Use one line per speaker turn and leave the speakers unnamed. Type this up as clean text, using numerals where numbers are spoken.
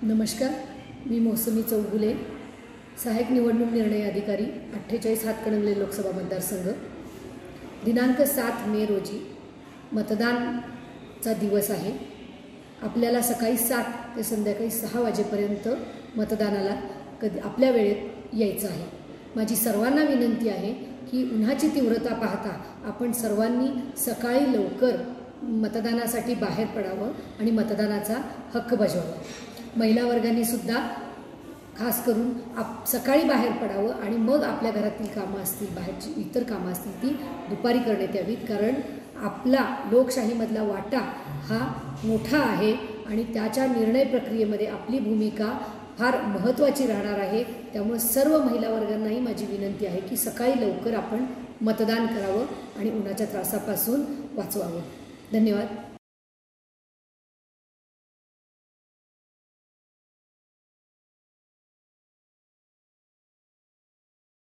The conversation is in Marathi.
नमस्कार, मी मौसमी चौगुले, सहाय्यक निवडणूक निर्णय अधिकारी 48 हातकणंगले लोकसभा मतदारसंघ। दिनांक 7 मे रोजी मतदानचा दिवस आहे। आपल्याला सकाळी 7 ते संध्याकाळी 6 वाजेपर्यंत मतदानाला आपल्या वेळेत यायचं आहे। माझी सर्वांना विनंती आहे की उन्हाची तीव्रता पाहता आपण सर्वांनी सकाळी लवकर मतदानासाठी बाहेर पडावं आणि मतदानाचा हक्क बजावावा। महिला वर्गांनी सुद्धा खास करून सकाळी बाहेर पडावं आणि मग आपल्या घरातील कामं असतील, बाहेरची इतर कामं असतील ती दुपारी करण्यात यावीत, कारण आपला लोकशाहीमधला वाटा हा मोठा आहे आणि त्याच्या निर्णय प्रक्रियेमध्ये आपली भूमिका फार महत्त्वाची राहणार आहे। त्यामुळे सर्व महिला वर्गांनाही माझी विनंती आहे की सकाळी लवकर आपण मतदान करावं आणि उन्हाच्या त्रासापासून वाचवावं। धन्यवाद।